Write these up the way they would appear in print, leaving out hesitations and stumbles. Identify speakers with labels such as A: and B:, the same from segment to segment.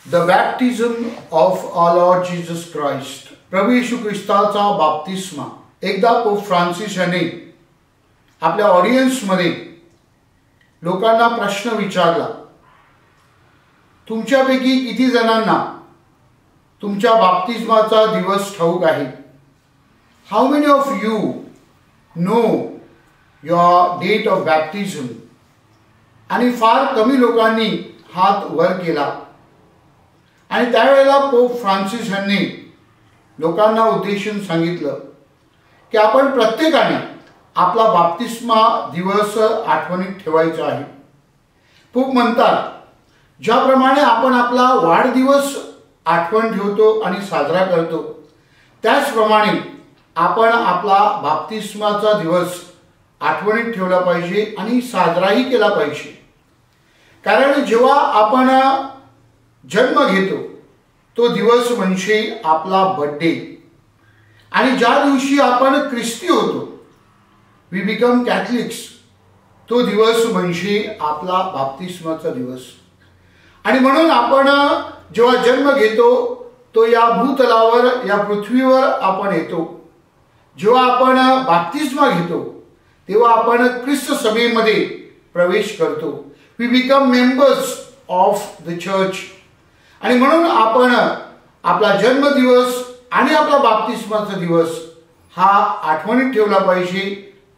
A: The baptism of our Lord Jesus Christ, प्रभू येशू ख्रिस्ताचा बाप्तिस्मा. एकदा पोप फ्रान्सिस यांनी आपल्या ऑडियन्समध्ये लोकांना प्रश्न विचारला, तुमच्यापैकी किती जणांना तुमच्या बाप्तिस्माचा दिवस ठाऊक आहे? How many of you know your date of baptism? आणि फार कमी लोकांनी हात वर केला. आणि त्यावेळेला पोप फ्रान्सिस यांनी लोकांना उद्देशून सांगितलं की आपण प्रत्येकाने आपला बाप्तिस्मा दिवस आठवणीत ठेवायचा आहे. पोप म्हणतात, ज्याप्रमाणे आपण आपला वाढदिवस आठवण ठेवतो आणि साजरा करतो, त्याचप्रमाणे आपण आपला बाप्तिस्माचा दिवस आठवणीत ठेवला पाहिजे आणि साजराही केला पाहिजे. कारण जेव्हा आपण जन्म घेतो तो दिवस म्हणजे आपला बर्थडे, आणि ज्या दिवशी आपण ख्रिस्ती होतो, वी बिकम कॅथलिक्स, तो दिवस म्हणजे आपला बाप्तिस्माचा दिवस. आणि म्हणून आपण जेव्हा जन्म घेतो तो या भूतलावर, या पृथ्वीवर आपण येतो. जेव्हा आपण बाप्तिस्मा घेतो तेव्हा आपण ख्रिस्त सभेमध्ये प्रवेश करतो. We become members of the church. आणि म्हणून आपण आपला जन्मदिवस आणि आपला बाप्तिस्माचा दिवस हा आठवणीत ठेवला पाहिजे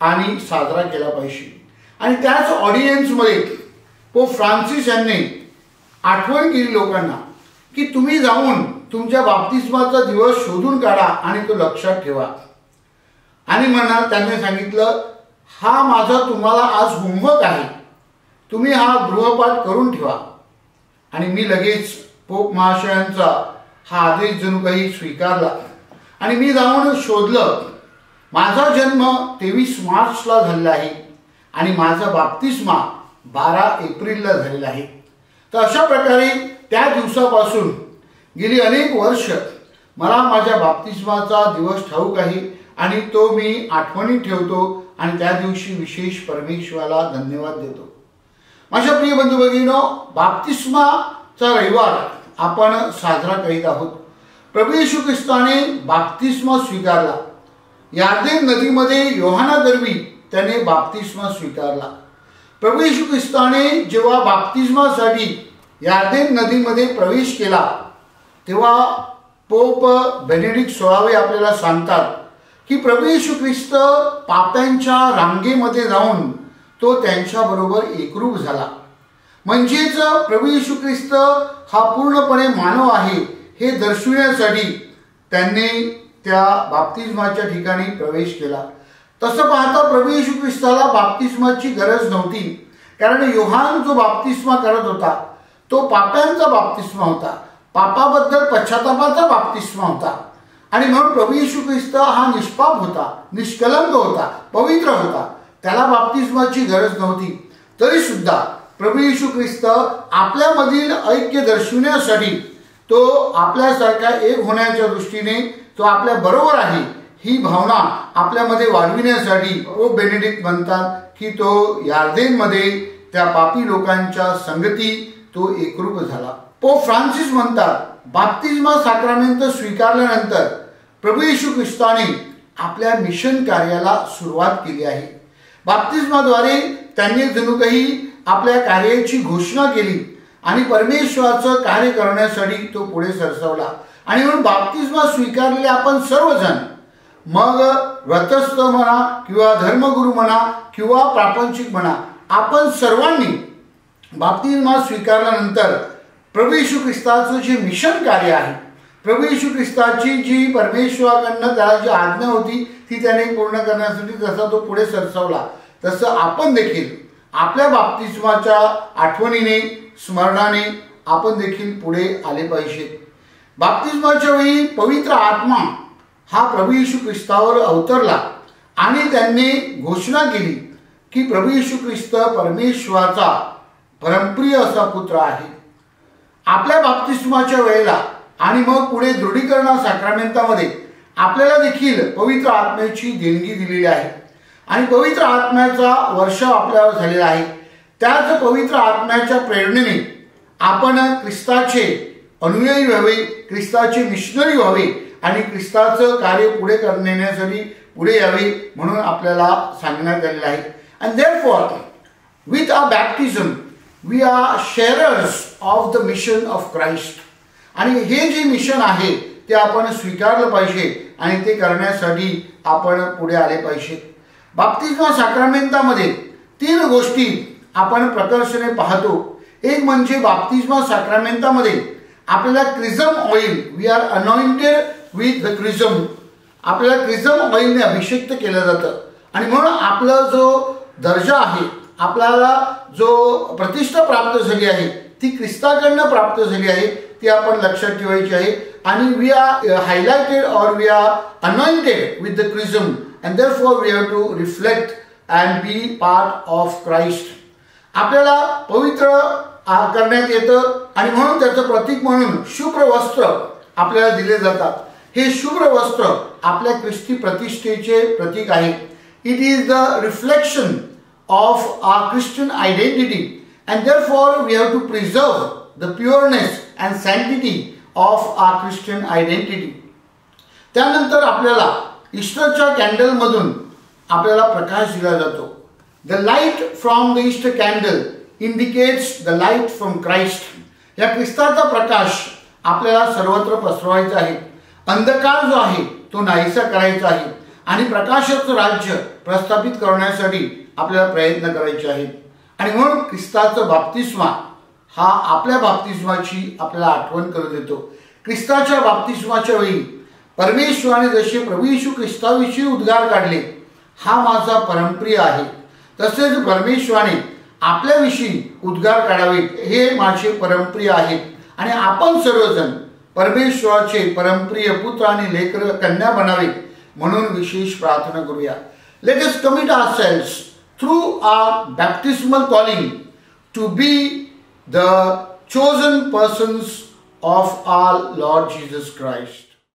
A: आणि साजरा केला पाहिजे. आणि त्याच ऑडियन्समध्ये पोप फ्रान्सिस यांनी आठवण केली लोकांना की तुम्ही जाऊन तुमच्या बाप्तिस्माचा दिवस शोधून काढा आणि तो लक्षात ठेवा. आणि त्यांनी सांगितलं, हा माझा तुम्हाला आज होमवर्क आहे, तुम्ही हा गृहपाठ करून ठेवा. आणि मी लगेच पोप महाशयांचा हा आदेश जणू काही स्वीकारला आणि मी जाऊन शोधलं. माझा जन्म 23 मार्चला झालेला आहे आणि माझा बाप्तिस्मा 12 एप्रिलला झालेला आहे. तर अशा प्रकारे त्या दिवसापासून गेली अनेक वर्ष मला माझ्या बाप्तिस्माचा दिवस ठाऊक आहे आणि तो मी आठवणीत ठेवतो आणि त्या दिवशी विशेष परमेश्वराला धन्यवाद देतो. माझ्या प्रिय बंधू भगिनींनो, बाप्तिस्माचा रविवार आपण साजरा करीत आहोत. प्रभू येशू ख्रिस्ताने बाप्तिस्मा स्वीकारला. यार्देन नदीमध्ये योहानादरवी त्याने बाप्तिस्मा स्वीकारला. प्रभू येशू ख्रिस्ताने जेव्हा बाप्तिस्मासाठी यार्देन नदीमध्ये प्रवेश केला तेव्हा पोप बेनेडिक्ट 16 आपल्याला सांगतात की प्रभू येशू ख्रिस्त पाप्यांच्या रांगेमध्ये जाऊन तो त्यांच्याबरोबर एकरूप झाला. म्हणजेच प्रभू येशू ख्रिस्त हा पूर्णपणे मानव आहे हे दर्शविण्यासाठी त्यांनी त्या बाप्तिस्माच्या ठिकाणी प्रवेश केला. तसं पाहता प्रभू येशू ख्रिस्ताला बाप्तिस्माची गरज नव्हती, कारण योहान जो बाप्तिस्मा करत होता तो पाप्यांचा बाप्तिस्मा होता, पापाबद्दल पश्चातापाचा बाप्तिस्मा होता. आणि म्हणून प्रभू येशू ख्रिस्त हा निष्पाप होता, निष्कलंक होता, पवित्र होता, त्याला बाप्तिस्माची गरज नव्हती. तरी सुद्धा प्रभू येशू ख्रिस्त आपल्यामधील ऐक्य दर्शविण्यासाठी, तो आपल्यासारखा एक होण्याच्या दृष्टीने तो आपल्या बरोबर आहे ही भावना आपल्यामध्ये वाढविण्यासाठी पोप बेनेडिक्ट म्हणतात की तो यार्देनमध्ये त्या पापी लोकांच्या संगती तो एकरूप झाला. पोप फ्रान्सिस म्हणतात, बाप्तिस्मा साक्रामेंट स्वीकारल्यानंतर प्रभू येशू ख्रिस्ताने आपल्या मिशन कार्याला सुरुवात केली आहे. बाप्तिस्माद्वारे त्यांनी जणू काही आपल्या कार्याची घोषणा केली आणि परमेश्वराचं कार्य करण्यासाठी तो पुढे सरसावला. आणि म्हणून बाप्तिस्मा स्वीकारलेले आपण सर्वजण, मग व्रतस्थ म्हणा किंवा धर्मगुरू म्हणा किंवा प्रापंचिक म्हणा, आपण सर्वांनी बाप्तिस्मा स्वीकारल्यानंतर प्रभू येशू ख्रिस्ताचं जे मिशन कार्य आहे, प्रभू येशू ख्रिस्ताची जी परमेश्वराकडनं त्याला जी आज्ञा होती ती त्याने पूर्ण करण्यासाठी जसा तो पुढे सरसावला, तसं आपण देखील आपल्या बाप्तिस्माच्या आठवणीने, स्मरणाने आपण देखील पुढे आले पाहिजे. बाप्तिस्माच्या वेळी पवित्र आत्मा हा प्रभू येशू ख्रिस्तावर अवतरला आणि त्यांनी घोषणा केली की प्रभू येशू ख्रिस्त परमेश्वराचा परमप्रिय असा पुत्र आहे. आपल्या बाप्तिस्माच्या वेळेला आणि मग पुढे दृढीकरण साक्रामेंटामध्ये आपल्याला देखील पवित्र आत्म्याची देणगी दिलेली आहे आणि पवित्र आत्म्याचा वर्षाव आपल्यावर झालेला आहे. त्याच पवित्र आत्म्याच्या प्रेरणेने आपण ख्रिस्ताचे अनुयायी व्हावे, ख्रिस्ताचे मिशनरी व्हावे आणि ख्रिस्ताचं कार्य पुढे नेण्यासाठी पुढे यावे म्हणून आपल्याला सांगण्यात आलेलं आहे. And therefore with our baptism we are sharers of the mission of Christ. आणि हे जे मिशन आहे ते आपण स्वीकारलं पाहिजे आणि ते करण्यासाठी आपण पुढे आले पाहिजे. बाप्तिस्मा साक्रामेंटामध्ये 3 गोष्टी आपण प्रकर्षाने पाहतो. एक म्हणजे बाप्तिस्मा साक्रामेंटामध्ये आपल्याला chrism oil, we are anointed with the chrism, आपल्याला क्रिझम ऑइलने अभिषेक केलं जातं आणि म्हणून आपला जो दर्जा आहे, आपल्याला जो प्रतिष्ठा प्राप्त झाली आहे ती ख्रिस्ताकडनं प्राप्त झाली आहे, ती आपण लक्षात ठेवायची आहे. आणि वी आर हायलाइटेड और we are anointed with the chrism and therefore we have to reflect and be part of Christ. आपल्याला पवित्र करण्यात येतं आणि म्हणून त्याचं प्रतीक म्हणून शुभ्र वस्त्र आपल्याला दिले जातात. हे शुभ्र वस्त्र आपल्या ख्रिस्ती प्रतिष्ठेचे प्रतीक आहे. It is the reflection of our Christian identity and therefore we have to preserve the pureness and sanctity of our Christian identity. त्यानंतर आपल्याला ईस्टरच्या कॅन्डलमधून आपल्याला प्रकाश दिला जातो. The light from the Easter candle indicates the light from Christ. या ख्रिस्ताचा प्रकाश आपल्याला सर्वत्र पसरवायचा आहे. अंधकार जो आहे तो नाहीसा करायचा आहे आणि प्रकाशाचं राज्य प्रस्थापित करण्यासाठी आपल्याला प्रयत्न करायचे आहेत. आणि म्हणून ख्रिस्ताचं बाप्तिस्मा हा आपल्या बाप्तिस्माची आपल्याला आठवण करून देतो. ख्रिस्ताच्या बाप्तिस्माच्या वेळी परमेश्वराने जसे प्रभू येशू ख्रिस्ताविषयी उद्गार काढले, हा माझा परमप्रिय आहे, तसेच परमेश्वराने आपल्याविषयी उद्गार काढावेत, हे माझे परमप्रिय आहेत. आणि आपण सर्वजण परमेश्वराचे परमप्रिय पुत्र आणि लेकर कन्या बनावेत म्हणून विशेष प्रार्थना करूया. Let us commit ourselves through our baptismal calling to be the chosen persons of our Lord Jesus Christ.